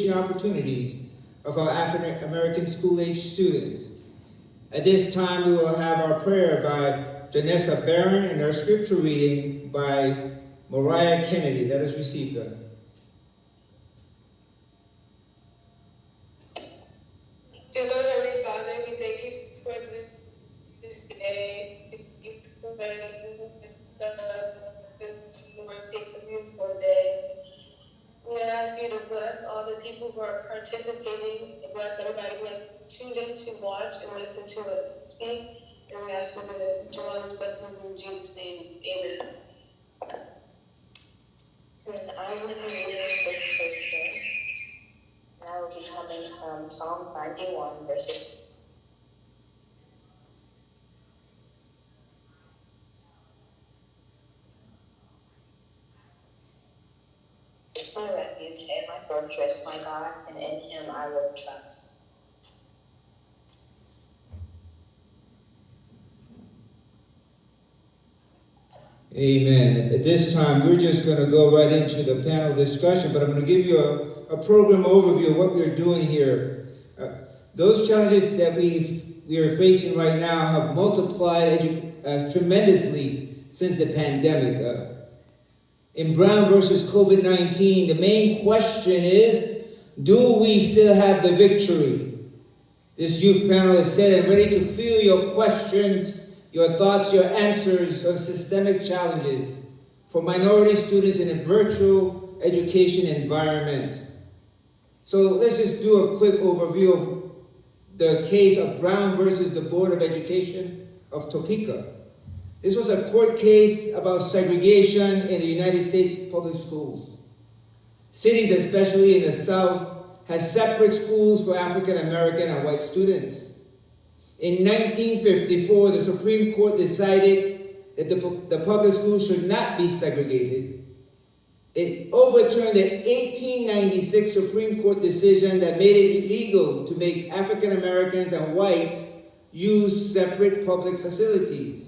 Opportunities of our African American school-age students. At this time, we will have our prayer by Janessa Barron and our scripture reading by Mariah Kennedy. Let us receive them. Dear Lord, Heavenly Father, we thank you for this day. Thank you for this beautiful day. We ask you to bless all the people who are participating, and bless everybody who has tuned in to watch and listen to us speak. And we ask you to do all these blessings in Jesus' name. Amen. And I will be reading the scripture. And I will be coming from Psalms 91, verse 8. My refuge and my fortress, my God, and in him I will trust. Amen. At this time, we're just going to go right into the panel discussion, but I'm going to give you a program overview of what we're doing here. Those challenges that we are facing right now have multiplied tremendously since the pandemic. In Brown versus COVID-19, the main question is, do we still have the victory? This youth panel is set and ready to field your questions, your thoughts, your answers on systemic challenges for minority students in a virtual education environment. So let's just do a quick overview of the case of Brown versus the Board of Education of Topeka. This was a court case about segregation in the United States public schools. Cities, especially in the South, had separate schools for African American and white students. In 1954, the Supreme Court decided that the public schools should not be segregated. It overturned the 1896 Supreme Court decision that made it illegal to make African Americans and whites use separate public facilities.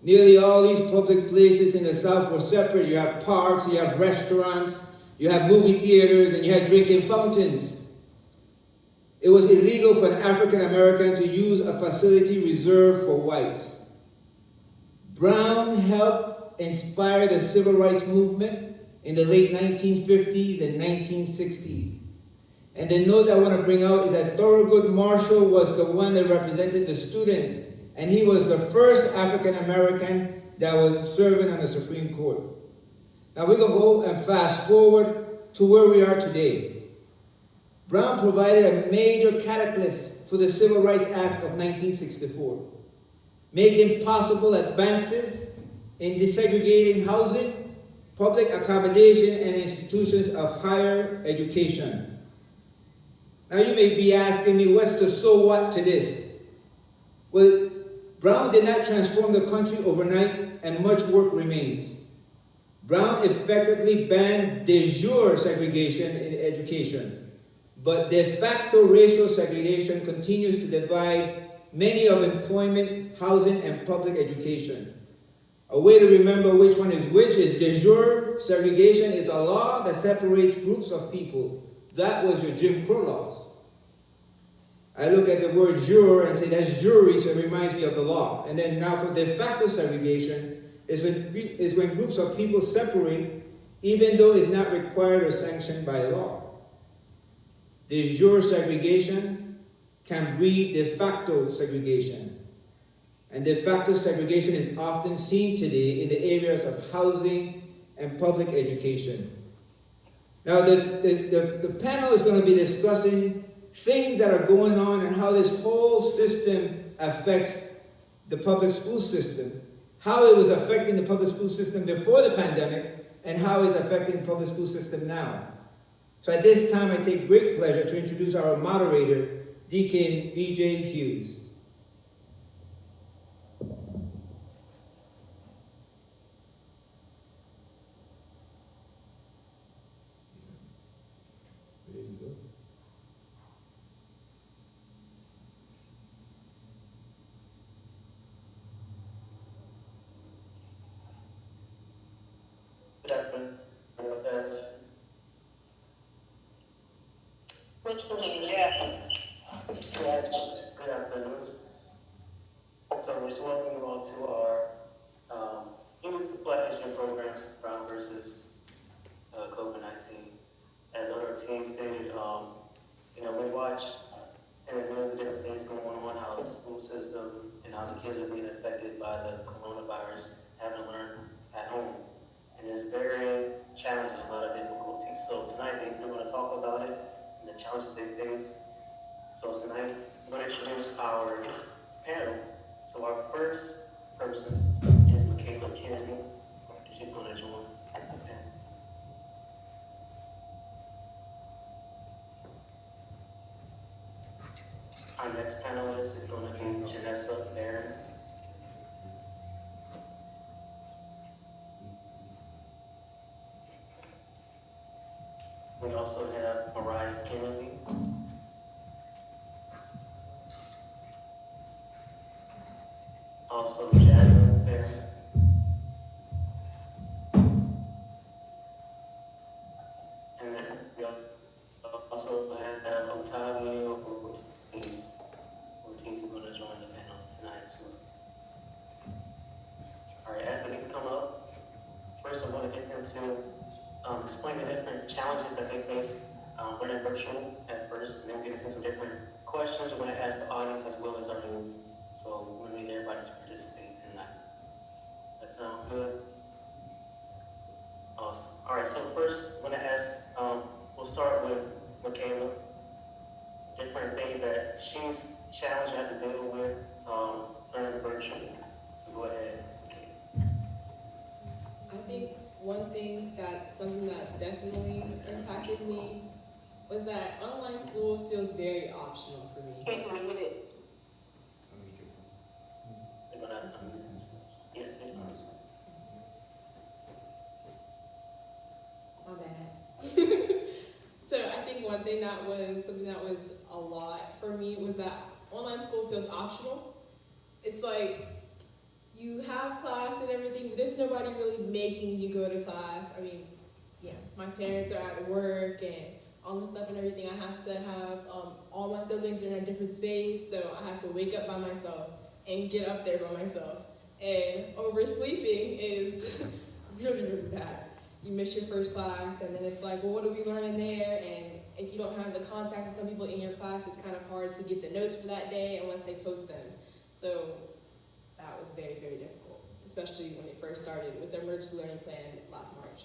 Nearly all these public places in the South were separate. You have parks, you have restaurants, you have movie theaters, and you had drinking fountains. It was illegal for an African American to use a facility reserved for whites. Brown helped inspire the civil rights movement in the late 1950s and 1960s. And the note I want to bring out is that Thurgood Marshall was the one that represented the students, and he was the first African American that was serving on the Supreme Court. Now we're going to go and fast forward to where we are today. Brown provided a major catalyst for the Civil Rights Act of 1964, making possible advances in desegregating housing, public accommodation, and institutions of higher education. Now you may be asking me, what's the so what to this? Well, Brown did not transform the country overnight, and much work remains. Brown effectively banned de jure segregation in education, but de facto racial segregation continues to divide many of employment, housing, and public education. A way to remember which one is which is de jure segregation is a law that separates groups of people. That was your Jim Crow laws. I look at the word jure and say that's jury, so it reminds me of the law. And then now for de facto segregation is when groups of people separate even though it's not required or sanctioned by law. De jure segregation can breed de facto segregation. And de facto segregation is often seen today in the areas of housing and public education. Now the panel is going to be discussing things that are going on and how this whole system affects the public school system, how it was affecting the public school system before the pandemic, and how it's affecting the public school system now. So at this time, I take great pleasure to introduce our moderator, Deacon B.J. Hughes. Good afternoon. So we just welcome you all to our Youth Black History program, Brown versus COVID-19. As our team stated, we watch and there's different things going on, how the school system and how the kids are being affected by the coronavirus, having to learn at home. And it's very challenging, a lot of difficulties. So tonight we're going to talk about it and the challenges they face. So tonight I'm going to introduce our panel. So our first person is Michaela Kennedy. She's going to join the panel. Our next panelist is going to be Janessa Barron. We also have Mariah Kennedy. Also Jasmine Barron. And then we also have Otavio Ortiz. Ortiz is going to join the panel tonight too. All right, as they come up, first I'm going to get them to explain the different challenges that they face running virtual at first, and then we'll get into some different questions we're going to ask the audience as well as our new. So we're going to need everybody to participate tonight. That sound good? Awesome. All right, so first I'm going to ask, we'll start with Michaela. Different things that she's challenged to have to deal with learning virtually. So go ahead, Michaela. I think one thing that's something that definitely impacted me was that online school feels very optional for me. He's limited. one thing that was something that was a lot for me was that online school feels optional. It's like you have class and everything, but there's nobody really making you go to class. I mean, yeah, my parents are at work and all the stuff and everything. I have to have all my siblings are in a different space, so I have to wake up by myself and get up there by myself. And oversleeping is really, really bad. You miss your first class, and then it's like, well, what are we learning there? And if you don't have the contacts of some people in your class, it's kind of hard to get the notes for that day unless they post them. So that was very, very difficult, especially when it first started with the emergency learning plan last March.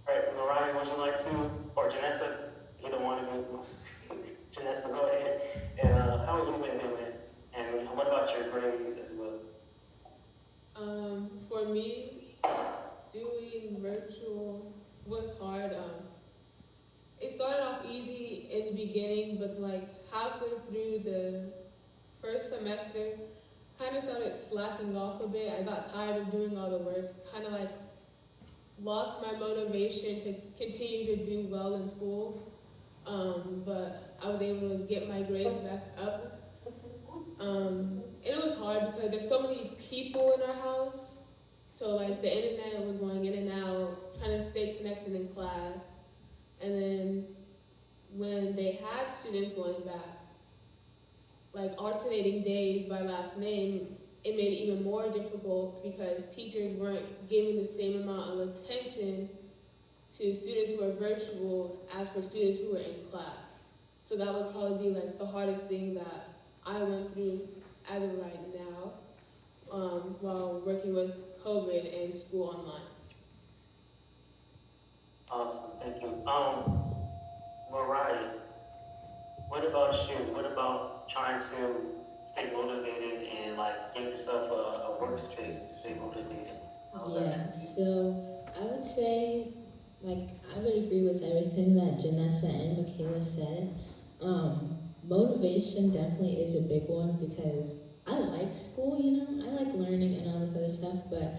All right, Mariah, would you like to, or Janessa, either one of you, Janessa, go ahead. And how have you been doing? And what about your grades as well? For me, doing virtual was hard. It started off easy in the beginning, but like halfway through the first semester, kind of started slacking off a bit. I got tired of doing all the work, kind of like lost my motivation to continue to do well in school. But I was able to get my grades back up. And it was hard because there's so many people in our house. So like the internet was going in and out, trying to stay connected in class. And then when they had students going back, like alternating days by last name, it made it even more difficult because teachers weren't giving the same amount of attention to students who are virtual as for students who were in class. So that would probably be like the hardest thing that I went through as of right now while working with COVID and school online. Awesome, thank you. Mariah, what about you? What about trying to stay motivated and like give yourself a workspace to stay motivated? How's that? So I would say, like, I would agree with everything that Janessa and Michaela said. Motivation definitely is a big one because I like school, you know, I like learning and all this other stuff, but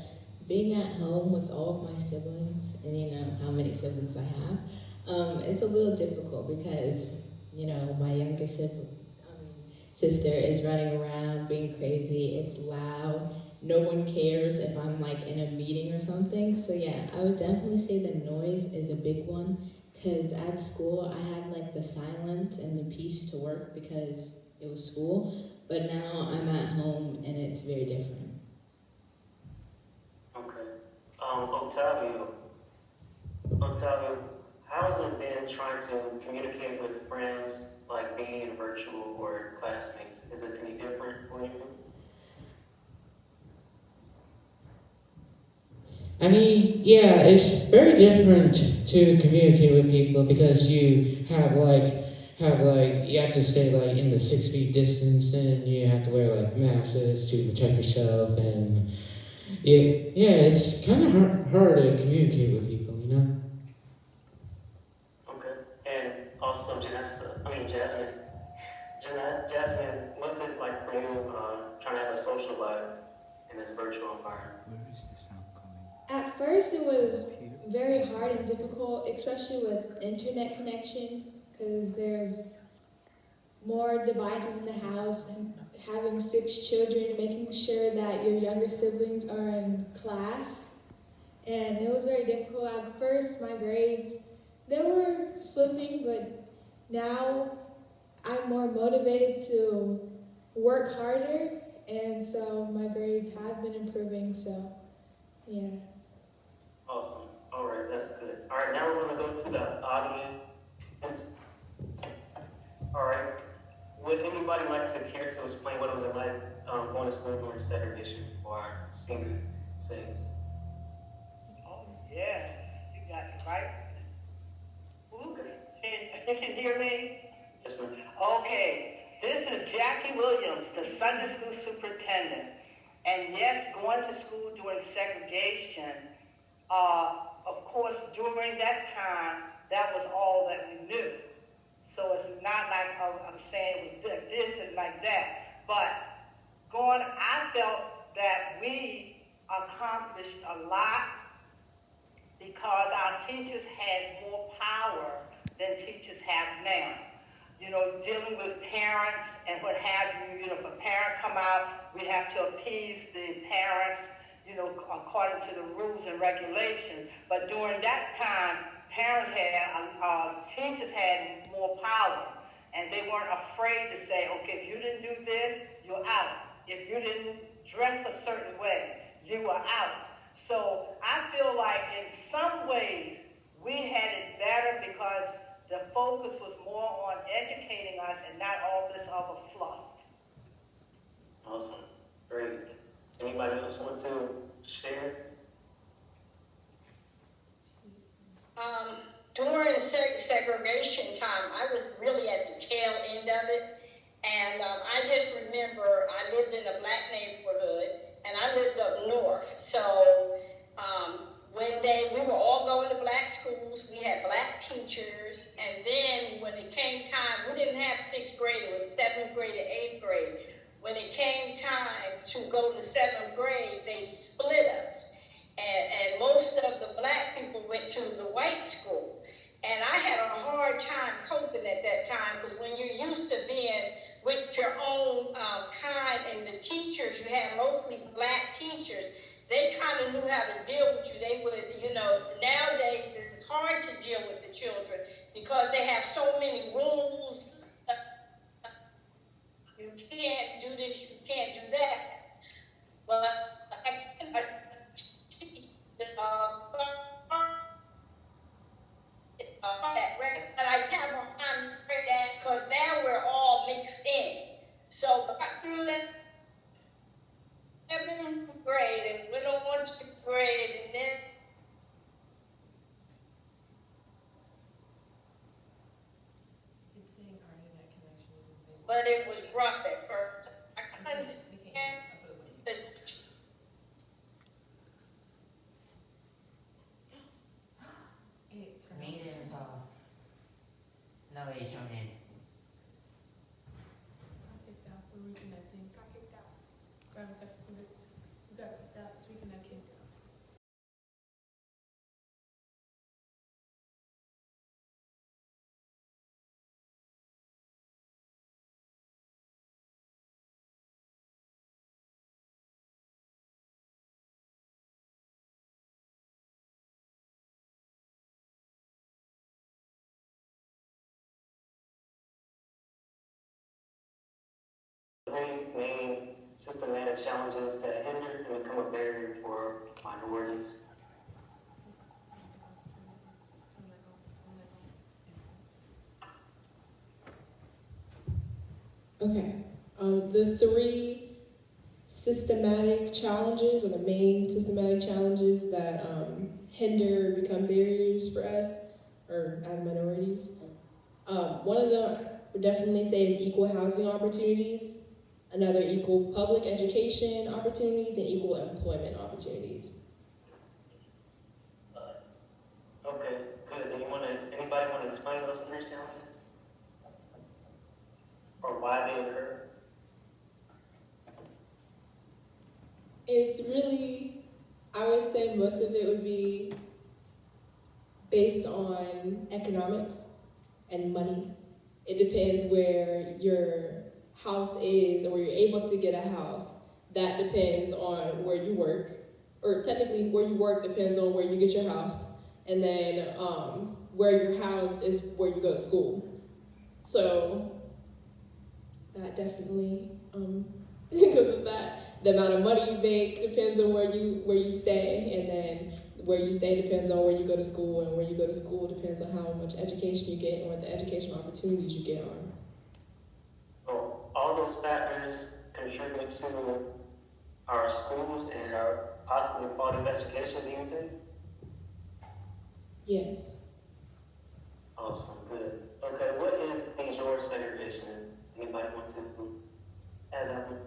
being at home with all of my siblings, and you know how many siblings I have, it's a little difficult because, you know, my younger sister is running around being crazy, it's loud, no one cares if I'm like in a meeting or something. So yeah, I would definitely say the noise is a big one because at school I had like the silence and the peace to work because it was school, but now I'm at home and it's very different. Okay. Octavio, how's it been trying to communicate with friends, like being in virtual or classmates? Is it any different for you? I mean, yeah, it's very different to communicate with people because you have you have to stay like in the 6 feet distance and you have to wear like masks to protect yourself and it's kind of hard to communicate with people, you know? Okay. And also Jasmine. Jasmine, what's it like for you trying to have a social life in this virtual environment? Where is the sound coming? At first it was very hard and difficult, especially with internet connection, because there's more devices in the house, and having 6 children, making sure that your younger siblings are in class. And it was very difficult. At first, my grades, they were slipping, but now I'm more motivated to work harder, and so my grades have been improving, so yeah. Awesome. All right, that's good. All right, now we're going to go to the audience. All right. Would anybody like to care to explain what it was like going to school during segregation for our senior saints? Oh, yeah, you got it right. Who can hear me? Yes, ma'am. Okay, this is Jackie Williams, the Sunday school superintendent. And yes, going to school during segregation, of course, during that time, that was all that we knew. So it's not like I'm saying it was this and like that. But I felt that we accomplished a lot because our teachers had more power than teachers have now. You know, dealing with parents and what have you, if a parent come out, we have to appease the parents, you know, according to the rules and regulations. But during that time, teachers had more power, and they weren't afraid to say, okay, if you didn't do this, you're out. If you didn't dress a certain way, you were out. So I feel like in some ways we had it better because the focus was more on educating us and not all this other fluff. Awesome. Great. Anybody else want to share? During segregation time, I was really at the tail end of it. And I just remember I lived in a black neighborhood and I lived up north. So we were all going to black schools, we had black teachers, and then when it came time, we didn't have 6th grade, it was 7th grade and 8th grade. When it came time to go to 7th grade, they split us. And most of the black people went to the white school. And I had a hard time coping at that time because when you're used to being with your own kind and the teachers, you had mostly black teachers, they kind of knew how to deal with you. They would, you know, nowadays it's hard to deal with the children because they have so many rules. You can't do this, you can't do that. But and I have a time to say that because now we're all mixed in. So got through that 7th grade and went on 6th grade, and then It's saying our internet connection is insane. but it was rough at first. I understand the Meeting is off. Nobody's showing in. Got kicked out. We're reconnecting. Got kicked out. Got kicked out. It's reconnecting. Main systematic challenges that hinder and become a barrier for minorities. Okay. The 3 systematic challenges, or the main systematic challenges that hinder or become barriers for us, or as minorities. One of them I would definitely say is equal housing opportunities. Another, equal public education opportunities and equal employment opportunities. Okay, good. Anybody want to explain those 3 challenges? Or why they occur? It's really, I would say most of it would be based on economics and money. It depends where your house is or where you're able to get a house. That depends on where you work, or technically where you work depends on where you get your house, and then where you're housed is where you go to school. So that definitely goes with that. The amount of money you make depends on where you stay, and then where you stay depends on where you go to school, and where you go to school depends on how much education you get and what the educational opportunities you get on. So all those factors contribute to our schools and our possibly quality of education, do you think? Yes. Awesome, good. Okay, what is de jure segregation? Anybody want to add that one?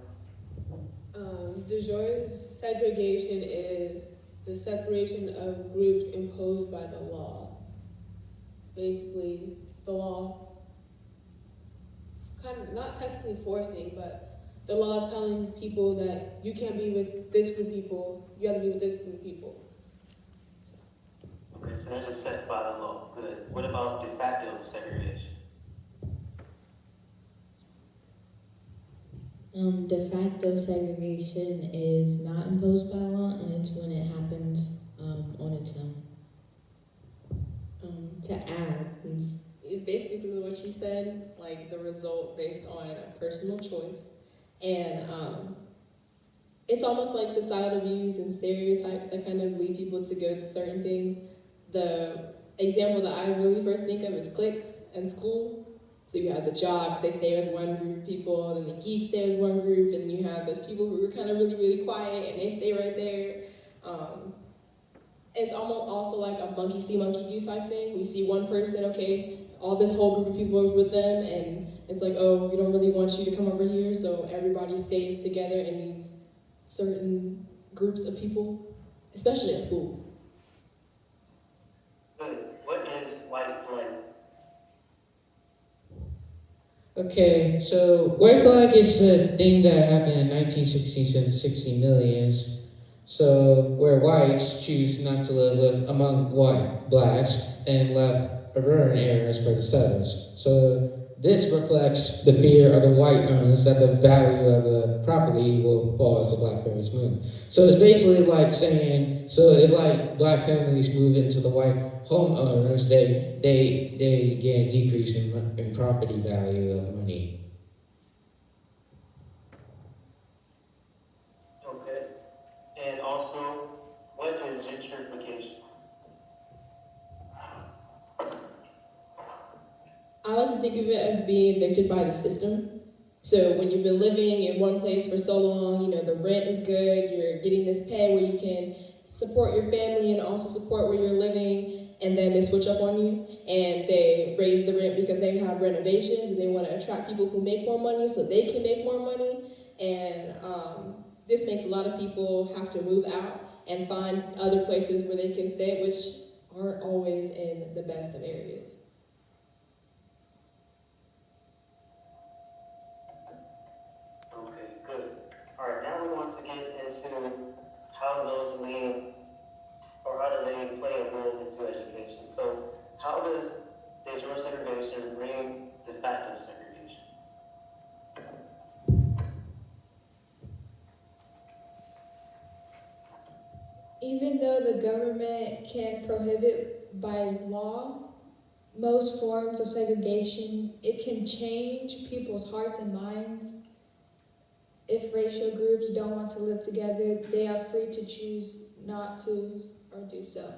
De jure segregation is the separation of groups imposed by the law. Basically, the law, kind of not technically forcing, but the law telling people that you can't be with this group of people, you have to be with this group of people. Okay, so that's just set by the law. Good. What about de facto segregation? De facto segregation is not imposed by law, and it's when it happens on its own. To add, it's basically what you said, like the result based on a personal choice. And it's almost like societal views and stereotypes that kind of lead people to go to certain things. The example that I really first think of is cliques in school. So you have the jocks, they stay with one group of people, then the geeks stay with one group, and you have those people who are kind of really, really quiet, and they stay right there. It's almost also like a monkey see, monkey do type thing. We see one person, okay, all this whole group of people are with them, and it's like, oh, we don't really want you to come over here, so everybody stays together in these certain groups of people, especially at school. Good. What is white flight? Okay, so white flag is a thing that happened in 1960s and 60 millions. So where whites choose not to live with among white blacks and left urban areas for the settlers. So this reflects the fear of the white owners that the value of the property will fall as the black families move. So it's basically like saying, so if like black families move into the white homeowners, they get a decrease in property value of money. Okay. And also, what is gentrification? I like to think of it as being evicted by the system. So when you've been living in one place for so long, you know, the rent is good, you're getting this pay where you can support your family and also support where you're living, and then they switch up on you and they raise the rent because they have renovations and they want to attract people who make more money so they can make more money. And this makes a lot of people have to move out and find other places where they can stay, which aren't always in the best of areas. Okay, good. All right, now we want to get into how those lean, or how do they play a role into education. So how does de jure segregation bring de facto segregation? Even though the government can prohibit by law most forms of segregation, it can change people's hearts and minds. If racial groups don't want to live together, they are free to choose not to or do so.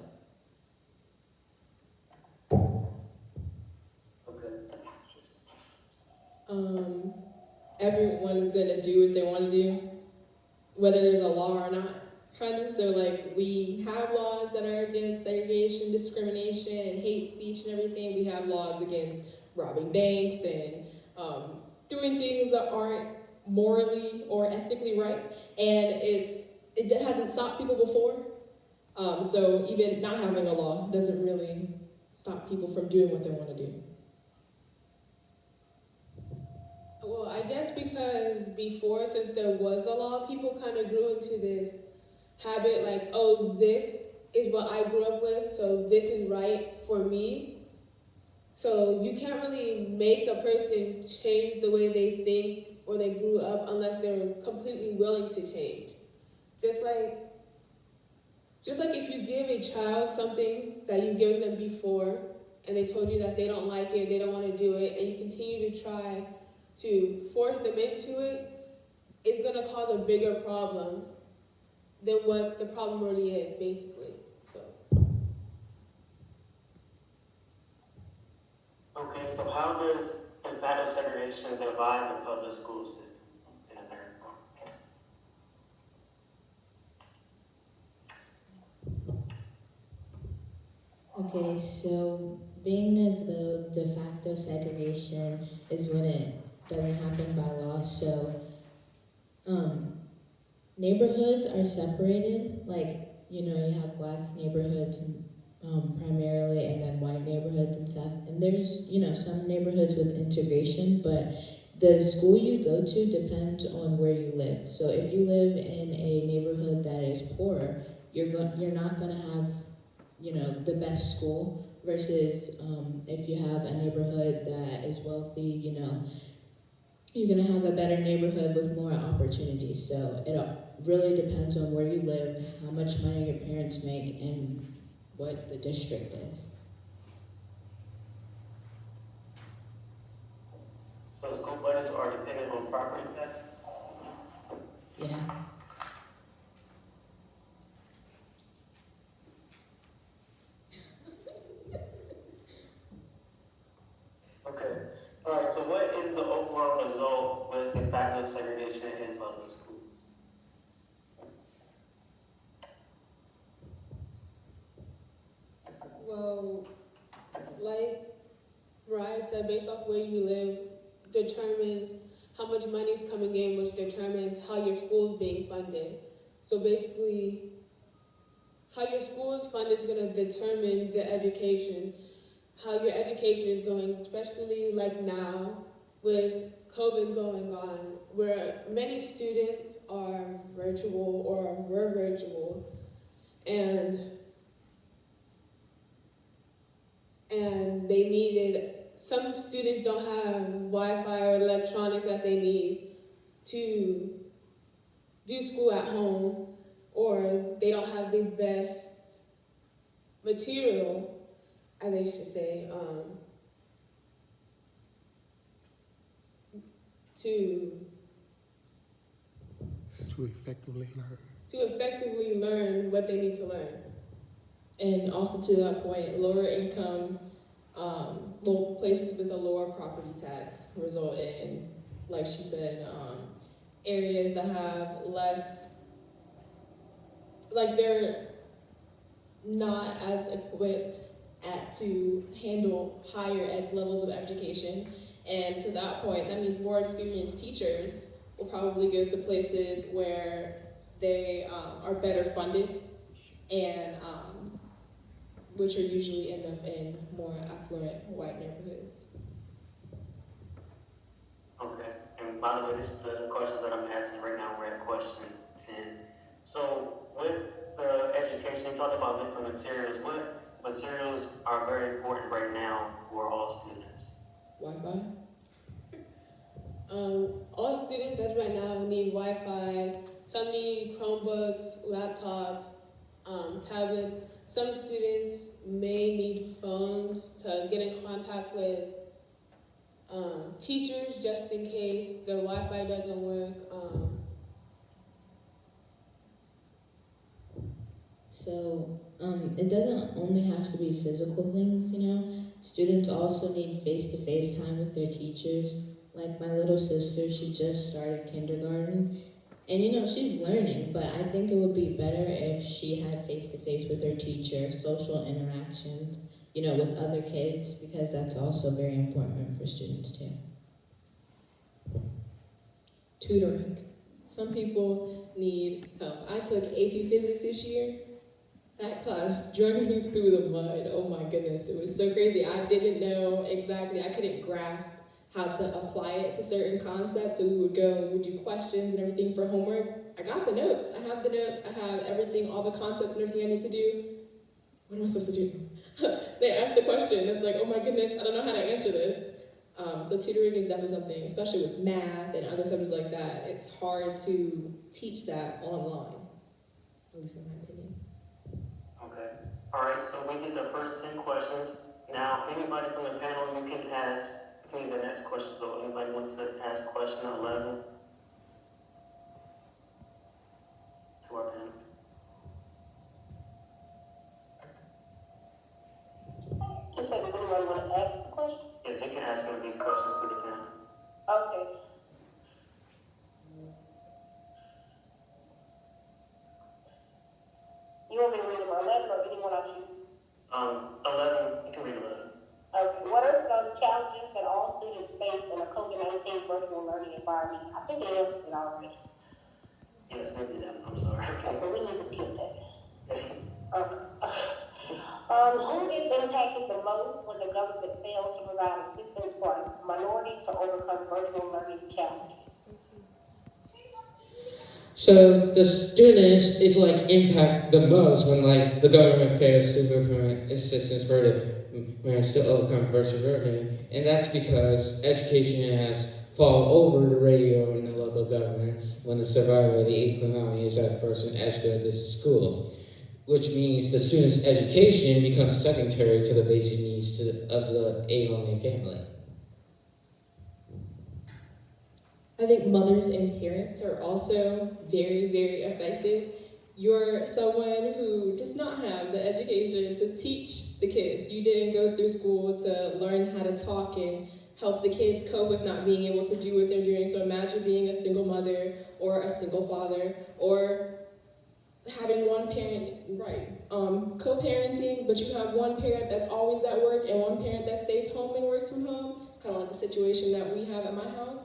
Okay. Everyone is gonna do what they want to do, whether there's a law or not. Kind of. So like we have laws that are against segregation, discrimination, and hate speech and everything. We have laws against robbing banks and doing things that aren't morally or ethically right. And it hasn't stopped people before. So even not having a law doesn't really stop people from doing what they want to do. Well, I guess because before, since there was a law, people kind of grew into this habit like, oh, this is what I grew up with, so this is right for me. So you can't really make a person change the way they think or they grew up unless they're completely willing to change. Just like if you give a child something that you've given them before and they told you that they don't like it, they don't want to do it, and you continue to try to force them into it, it's going to cause a bigger problem than what the problem already is, basically. So. Okay, so how does de facto segregation divide the public school system in America? Okay, so being as though de facto segregation is when it doesn't happen by law, so neighborhoods are separated, like, you know, you have black neighborhoods primarily and then white neighborhoods and stuff. And there's, you know, some neighborhoods with integration, but the school you go to depends on where you live. So if you live in a neighborhood that is poor, you're not going to have the best school versus if you have a neighborhood that is wealthy, you're going to have a better neighborhood with more opportunities. So it really depends on where you live, how much money your parents make, and what the district is. So school budgets are dependent on property tax? Yeah. Okay. All right, so what is the overall result with de facto segregation in public schools? Well, like Mariah said, based off where you live determines how much money is coming in, which determines how your school is being funded. So basically, how your school is funded is going to determine the education, how your education is going, especially like now with COVID going on, where many students are virtual or were virtual, and they needed, some students don't have Wi-Fi or electronics that they need to do school at home, or they don't have the best material, as I should say, to effectively learn what they need to learn. And also to that point, lower income, places with a lower property tax result in, like she said, areas that have less, like they're not as equipped to handle higher levels of education. And to that point, that means more experienced teachers will probably go to places where they are better funded and which are usually end up in more affluent white neighborhoods. Okay, and by the way, this is the questions that I'm asking right now. We're at question 10. So with the education, you talked about different materials. What materials are very important right now for all students? Wi-Fi. All students as right now need Wi-Fi. Some need Chromebooks, laptops, tablets. Some students may need phones to get in contact with teachers just in case the Wi-Fi doesn't work. So it doesn't only have to be physical things, Students also need face-to-face time with their teachers. Like my little sister, she just started kindergarten. And she's learning, but I think it would be better if she had face-to-face with her teacher, social interactions, with other kids, because that's also very important for students too. Tutoring. Some people need help. I took AP Physics this year. That class dragged me through the mud. Oh my goodness, it was so crazy. I didn't know exactly, I couldn't grasp how to apply it to certain concepts. So we would do questions and everything for homework. I got the notes. I have the notes. I have everything, all the concepts and everything I need to do. What am I supposed to do? They asked the question. It's like, oh my goodness, I don't know how to answer this. So tutoring is definitely something, especially with math and other subjects like that. It's hard to teach that online, at least in my opinion. Okay. All right, so we did the first 10 questions. Now, anybody from the panel, you can ask me the next question. So anybody wants to ask question 11 to our panel? You said, does anyone want to ask the question? Yes, you can ask one of these questions to the panel. Okay. You want me to read number 11 or anyone I choose? 11, you can read 11. Okay. What are some challenges that all students face in a COVID-19 virtual learning environment? I think they answered it already. Yes, they did that. I'm sorry. Okay, but we need to skip that. Who is impacted the most when the government fails to provide assistance for minorities to overcome virtual learning challenges? So the students is like impact the most when like the government fails to implement assistance for the parents to overcome first burden, and that's because education has fall over the radio in the local government when the survival of the economy is at first as good as school, which means the student's education becomes secondary to the basic needs of the alien family. I think mothers and parents are also very, very affected. You're someone who does not have the education to teach the kids. You didn't go through school to learn how to talk and help the kids cope with not being able to do what they're doing. So imagine being a single mother or a single father, or having one parent, right, co-parenting, but you have one parent that's always at work and one parent that stays home and works from home, kind of like the situation that we have at my house.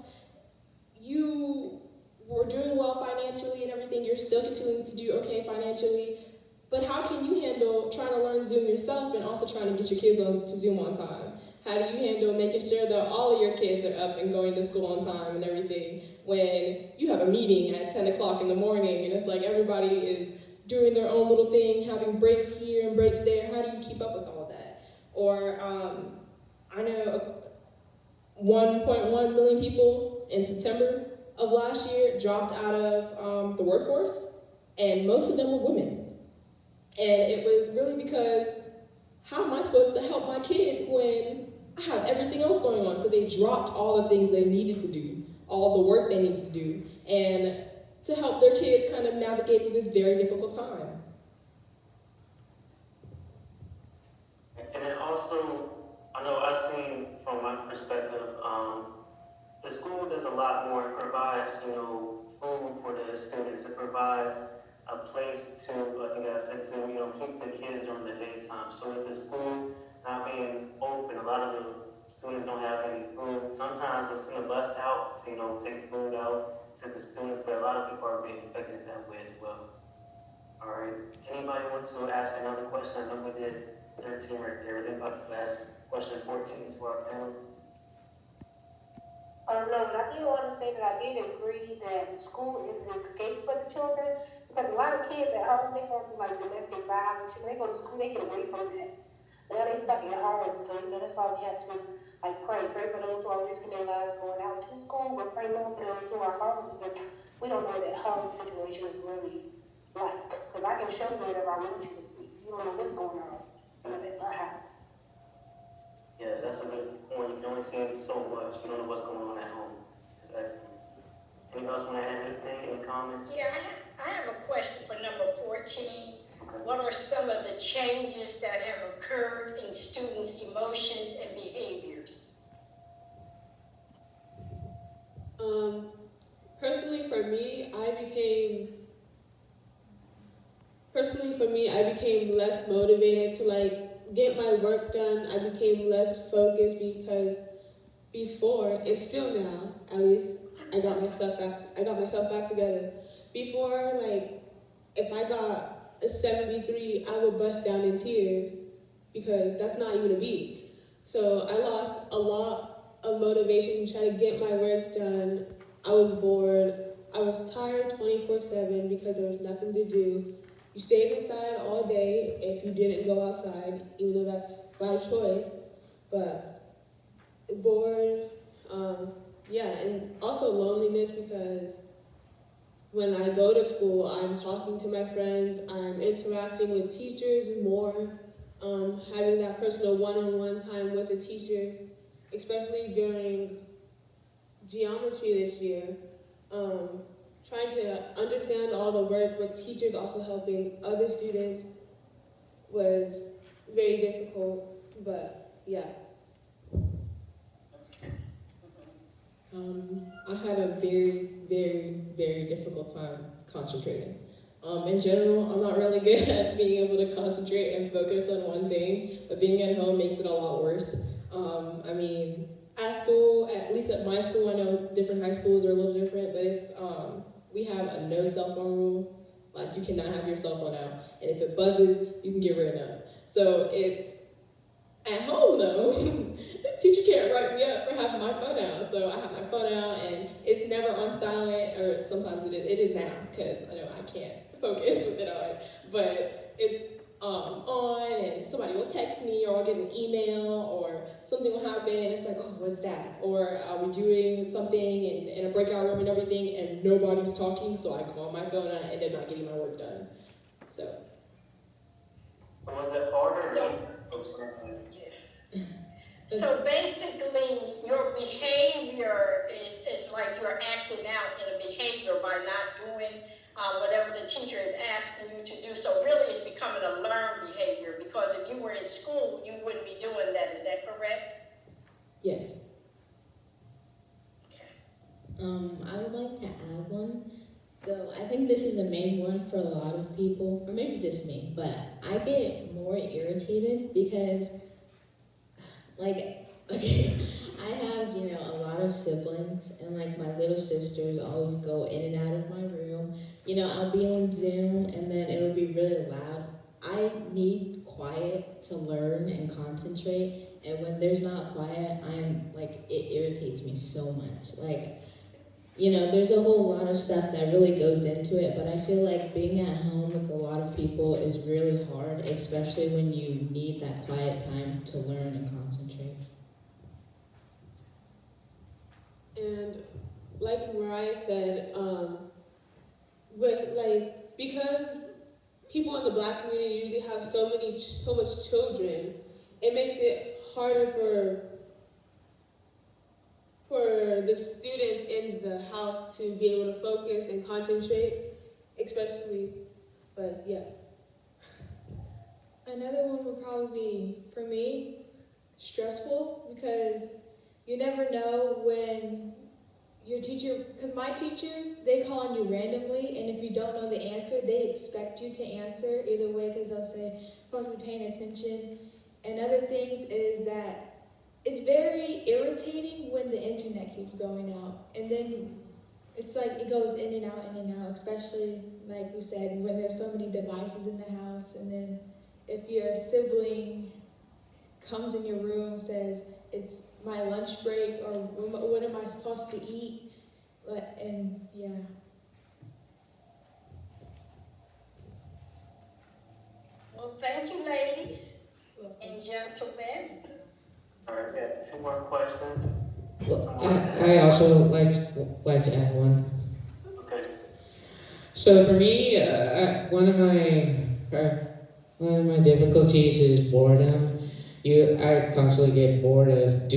You were doing well financially and everything, you're still continuing to do okay financially, but how can you handle trying to learn Zoom yourself and also trying to get your kids on to Zoom on time? How do you handle making sure that all of your kids are up and going to school on time and everything when you have a meeting at 10 o'clock in the morning and it's like everybody is doing their own little thing, having breaks here and breaks there? How do you keep up with all of that? Or I know 1.1 million people in September of last year dropped out of the workforce, and most of them were women. And it was really because, how am I supposed to help my kid when I have everything else going on? So they dropped all the things they needed to do, all the work they needed to do, and to help their kids kind of navigate through this very difficult time. And then also, I know I've seen from my perspective, the school does a lot more. It provides, food for the students. It provides a place to, like you guys said, to, keep the kids during the daytime. So with the school not being open, a lot of the students don't have any food. Sometimes they'll send a bus out to, take food out to the students, but a lot of people are being affected that way as well. All right. Anybody want to ask another question? I know we did 13 right there. Anybody to ask question 14 to our panel? No, but I did want to say that I did agree that school is an escape for the children, because a lot of kids at home, they go through like domestic violence. When they go to school, they get away from that. Now they stuck at home, so that's why we have to pray for those who are risking their lives going out to school, but pray more for those who are home, because we don't know that home situation is really like. Because I can show you whatever I want you to see. You don't know what's going on at our house. Yeah, that's a good point. You can only see so much. You don't know what's going on at home. It's excellent. Anybody else want to add anything? Any comments? Yeah, I have a question for number 14. What are some of the changes that have occurred in students' emotions and behaviors? Personally for me, I became less motivated to get my work done. I became less focused because before, and still now, at least, I got myself back together. Before, if I got a 73, I would bust down in tears because that's not even a B. So I lost a lot of motivation to try to get my work done. I was bored. I was tired 24/7 because there was nothing to do. You stayed inside all day if you didn't go outside, even though that's by choice, but bored, and also loneliness, because when I go to school, I'm talking to my friends, I'm interacting with teachers more, having that personal one-on-one time with the teachers, especially during geometry this year. Trying to understand all the work with teachers also helping other students was very difficult, but yeah. I had a very, very, very difficult time concentrating. In general, I'm not really good at being able to concentrate and focus on one thing, but being at home makes it a lot worse. At school, at least at my school, I know different high schools are a little different, but it's, we have a no cell phone rule. You cannot have your cell phone out, and if it buzzes, you can get rid of it. So it's, at home though, teacher can't write me up for having my phone out. So I have my phone out and it's never on silent, or sometimes it is now because I know I can't focus with it on. But it's on, and somebody will text me, or I'll get an email, or something will happen. It's like, oh, what's that? Or are we doing something in a breakout room and everything, and nobody's talking, so I call my phone and I end up not getting my work done. So was it harder? So basically, your behavior is like you're acting out in a behavior by not doing whatever the teacher is asking you to do. So really, it's becoming a learned behavior, because if you were in school, you wouldn't be doing that. Is that correct? yes. I would like to add one. So I think this is a main one for a lot of people, or maybe just me, but I get more irritated because, like, okay, I have, you know, a lot of siblings, and like my little sisters always go in and out of my room. You know, I'll be on Zoom and then it'll be really loud. I need quiet to learn and concentrate, and when there's not quiet, I'm like, it irritates me so much. Like, you know, there's a whole lot of stuff that really goes into it, but I feel like being at home with a lot of people is really hard, especially when you need that quiet time to learn and concentrate. And like Mariah said, with like, because people in the Black community usually have so much children, it makes it harder for the students in the house to be able to focus and concentrate, especially, but yeah. Another one would probably be, for me, stressful, because you never know when your teacher, because my teachers, they call on you randomly, and if you don't know the answer, they expect you to answer either way, because they'll say, supposed to be paying attention. And other things is that it's very irritating when the internet keeps going out, and then it's like it goes in and out, especially like we said, when there's so many devices in the house, and then if your sibling comes in your room, says it's my lunch break, or what am I supposed to eat, and yeah. Well, thank you, ladies and gentlemen. All right, we have 2 more questions. Well, I also like to add one. Okay. So for me, one of my difficulties is boredom. I constantly get bored of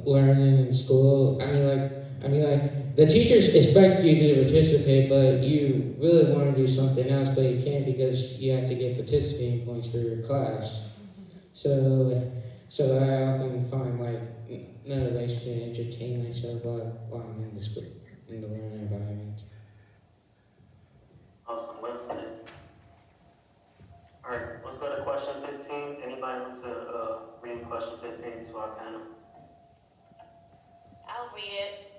learning in school. I mean like the teachers expect you to participate, but you really want to do something else, but you can't because you have to get participating points for your class. So I often find like none ways to entertain myself while I'm in the school, in the learning environment. Awesome, well said. All right, let's go to question 15. Anybody want to read question 15 to our panel? I'll read it.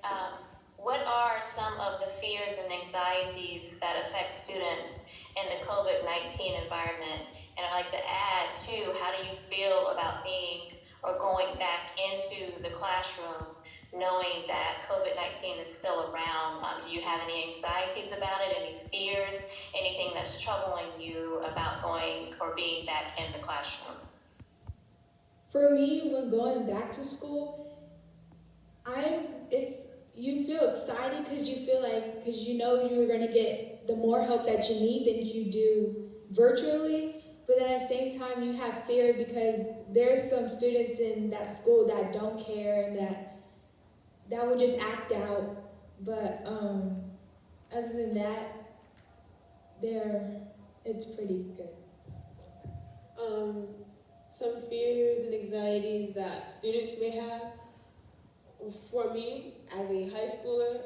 What are some of the fears and anxieties that affect students in the COVID-19 environment? And I'd like to add, too, how do you feel about being or going back into the classroom knowing that COVID-19 is still around? Do you have any anxieties about it, any fears, anything that's troubling you about going or being back in the classroom? For me, when going back to school, you feel excited because you know you're going to get the more help that you need than you do virtually. But then at the same time, you have fear because there's some students in that school that don't care and that will just act out. But other than that, it's pretty good. Some fears and anxieties that students may have. For me, as a high schooler,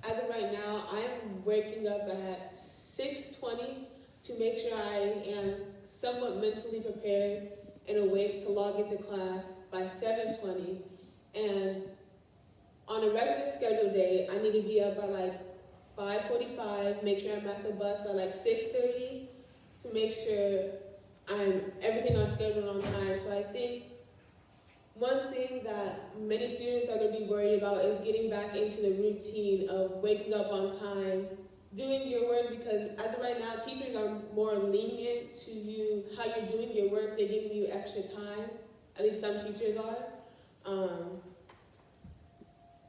as of right now, I'm waking up at 6:20 to make sure I am somewhat mentally prepared and awake to log into class by 7:20. And on a regular scheduled day, I need to be up by like 5:45, make sure I'm at the bus by like 6:30 to make sure I'm everything on schedule on time. So I think one thing that many students are going to be worried about is getting back into the routine of waking up on time, doing your work, because as of right now, teachers are more lenient to you, how you're doing your work. They're giving you extra time. At least some teachers are.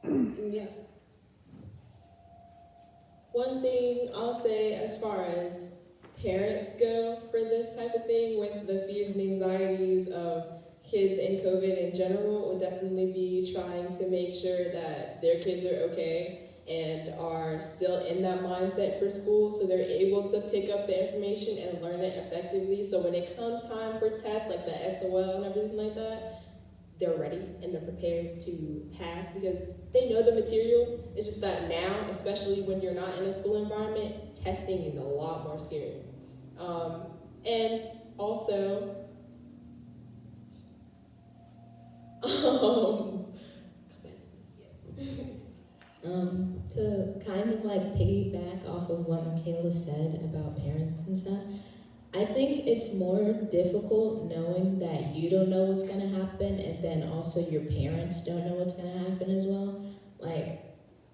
And yeah. One thing I'll say as far as parents go for this type of thing, with the fears and anxieties of kids and COVID in general, would definitely be trying to make sure that their kids are okay and are still in that mindset for school, so they're able to pick up the information and learn it effectively. So when it comes time for tests like the SOL and everything like that, they're ready and they're prepared to pass because they know the material. It's just that now, especially when you're not in a school environment, testing is a lot more scary. And also, to kind of like piggyback off of what Michaela said about parents and stuff, I think it's more difficult knowing that you don't know what's gonna happen and then also your parents don't know what's gonna happen as well. Like,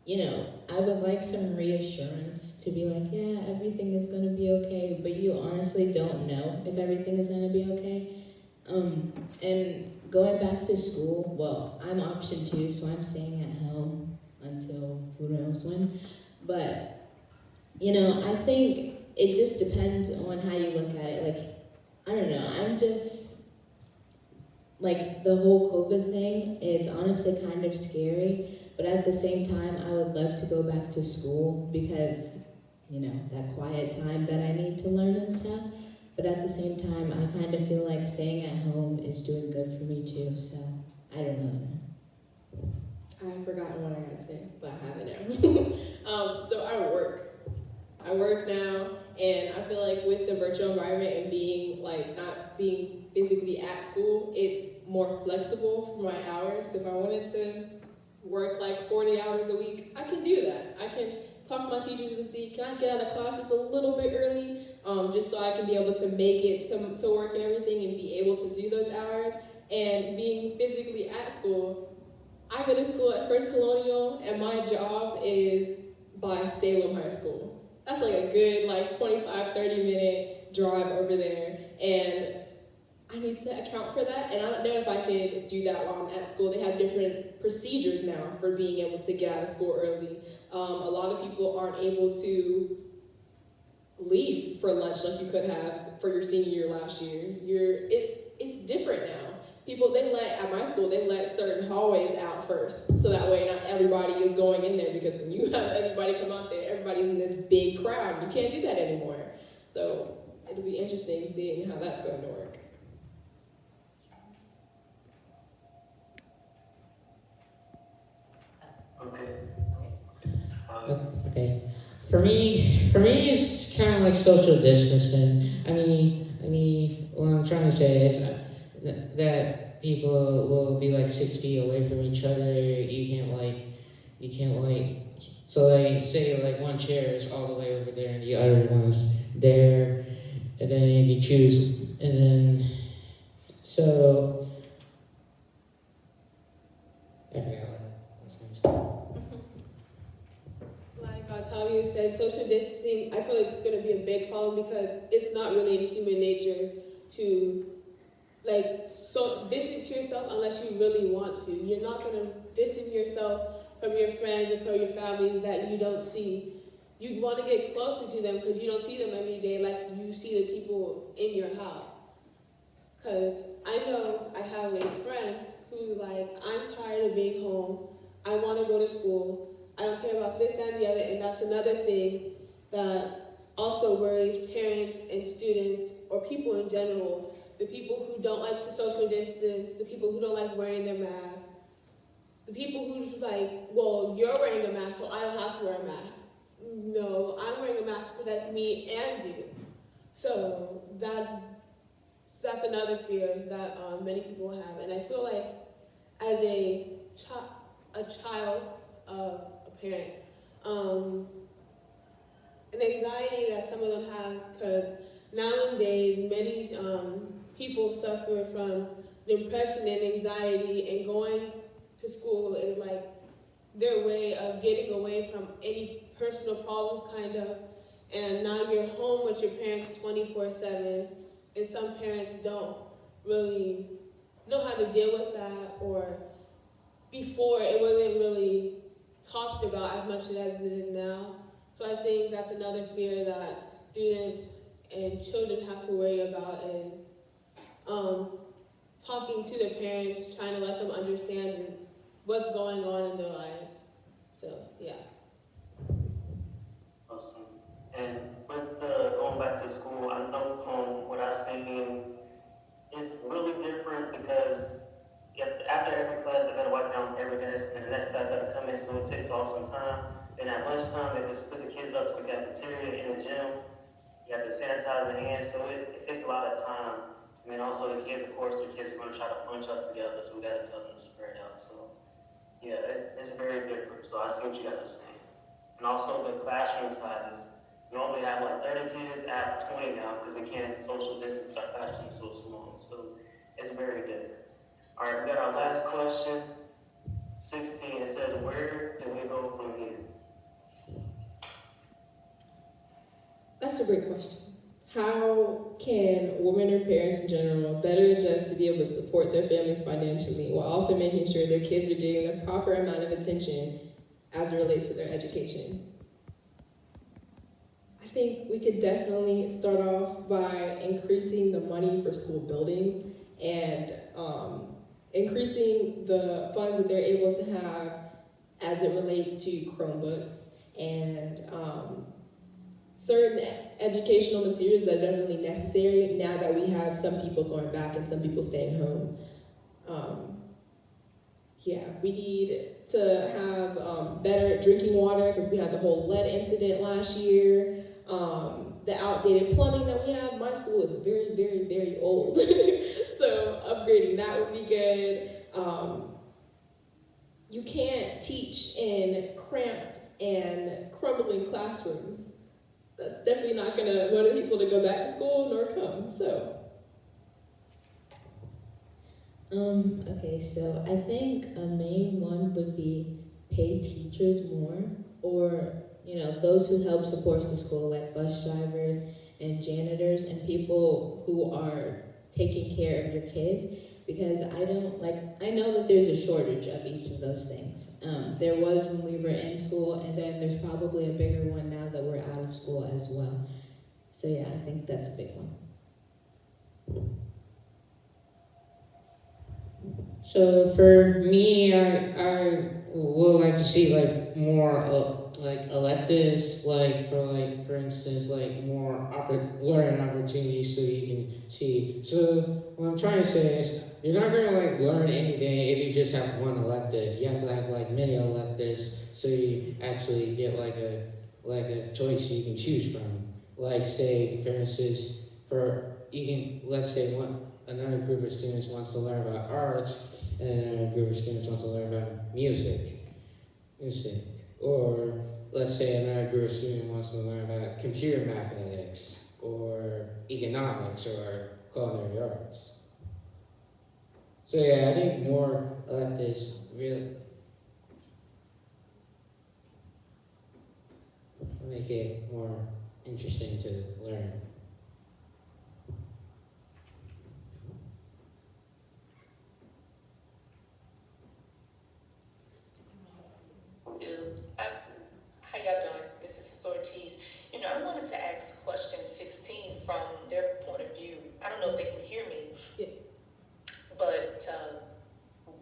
you know, I would like some reassurance to be like, yeah, everything is gonna be okay, but you honestly don't know if everything is gonna be okay. And going back to school, well, I'm option 2, so I'm staying at home until who knows when. But, you know, I think it just depends on how you look at it. Like, I don't know, I'm just, like, the whole COVID thing, it's honestly kind of scary, but at the same time, I would love to go back to school because, you know, that quiet time that I need to learn and stuff. But at the same time, I kind of feel like staying at home is doing good for me too, so I don't know. I've forgotten what I gotta say, but I have it now. So I work now, and I feel like with the virtual environment and being like not being physically at school, it's more flexible for my hours. If I wanted to work like 40 hours a week, I can do that. I can talk to my teachers and see, can I get out of class just a little bit early, just so I can be able to make it to work and everything and be able to do those hours. And being physically at school, I go to school at First Colonial, and my job is by Salem High School. That's like a good like 25, 30-minute drive over there, and I need to account for that, and I don't know if I could do that while I'm at school. They have different procedures now for being able to get out of school early. A lot of people aren't able to leave for lunch like you could have for your senior year last year. It's different now. People, at my school, they let certain hallways out first, so that way not everybody is going in there, because when you have everybody come out there, everybody's in this big crowd. You can't do that anymore. So it'll be interesting seeing how that's going to work. Okay. For me, it's kind of like social distancing. I mean, what I'm trying to say is that people will be like 6 feet away from each other. You can't like, so like, say like one chair is all the way over there and the other one's there, and then if you choose, and then, so, I forgot Like Talia said, social distancing, I feel like it's going to be a big problem because it's not really in human nature to distance yourself unless you really want to. You're not going to distance yourself from your friends or from your family that you don't see. You want to get closer to them because you don't see them every day like you see the people in your house. Because I know I have a friend who's like, I'm tired of being home. I want to go to school. I don't care about this, that, and the other. And that's another thing that also worries parents and students or people in general. The people who don't like to social distance, the people who don't like wearing their mask, the people who just like, well, you're wearing a mask, so I don't have to wear a mask. No, I'm wearing a mask to protect me and you. So that's another fear that many people have. And I feel like as a child of a parent, an anxiety that some of them have, because nowadays many people suffer from depression and anxiety, and going to school is like their way of getting away from any personal problems, kind of. And now you're home with your parents 24/7, and some parents don't really know how to deal with that, or before it wasn't really talked about as much as it is now. So I think that's another fear that students and children have to worry about is talking to their parents, trying to let them understand what's going on in their lives. So, yeah. Awesome. And with going back to school, I know from what I've seen, it's really different because after every class, they gotta wipe down every desk, and the next class gotta come in, so it takes off some time. Then at lunchtime, they just split the kids up to the cafeteria in the gym. You have to sanitize their hands, so it takes a lot of time. And then also the kids, of course, the kids are gonna try to punch up together, so we gotta tell them to spread out. So yeah, it's very different. So I see what you guys are saying. And also the classroom sizes. Normally have like 30 kids, I have 20 now because we can't social distance our classrooms so small. So it's very different. All right, we got our last question. 16, it says, where do we go from here? That's a great question. How can women or parents in general better adjust to be able to support their families financially while also making sure their kids are getting the proper amount of attention as it relates to their education? I think we could definitely start off by increasing the money for school buildings and increasing the funds that they're able to have as it relates to Chromebooks and certain educational materials that are definitely necessary now that we have some people going back and some people staying home. Yeah, we need to have better drinking water because we had the whole lead incident last year. The outdated plumbing that we have, my school is very, very, very old. So upgrading that would be good. You can't teach in cramped and crumbling classrooms. That's definitely not gonna motivate people to go back to school nor come, so. Okay, so I think a main one would be pay teachers more, or, those who help support the school, like bus drivers and janitors and people who are taking care of your kids, because I know that there's a shortage of each of those things. There was when we were in school, and then there's probably a bigger one now that we're out of school as well. So yeah, I think that's a big one. So for me, I would like to see like more like electives, for instance, like more learning opportunities so you can see. So what I'm trying to say is you're not gonna like learn anything if you just have one elective. You have to have like many electives so you actually get like a choice you can choose from. Like say, for instance, let's say another group of students wants to learn about arts, and another group of students wants to learn about music. Or let's say another group of students wants to learn about computer mathematics, or economics, or culinary arts. So yeah, I think more electives really make it more interesting to learn. How y'all doing? This is Sister Ortiz. I wanted to ask question 16 from their point of view. I don't know if they can hear me, but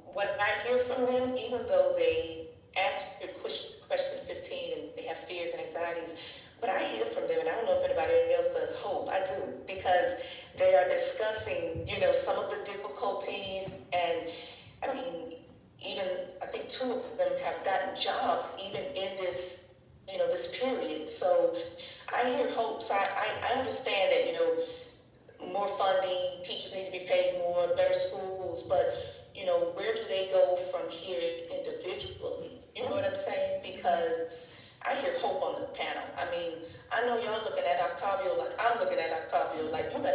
what I hear from them, even though they answered question 15 and they have fears and anxieties, but I hear from them, and I don't know if anybody else does, hope. I do, because they are discussing, some of the difficulties, and I mean, even I think 2 of them have gotten jobs even in this, this period. So I hear hope. So I understand that, more funding, teachers need to be paid more, better schools, but, where do they go from here individually? You know what I'm saying? Because I hear hope on the panel. I mean, I know y'all looking at Octavio like I'm looking at Octavio like, you better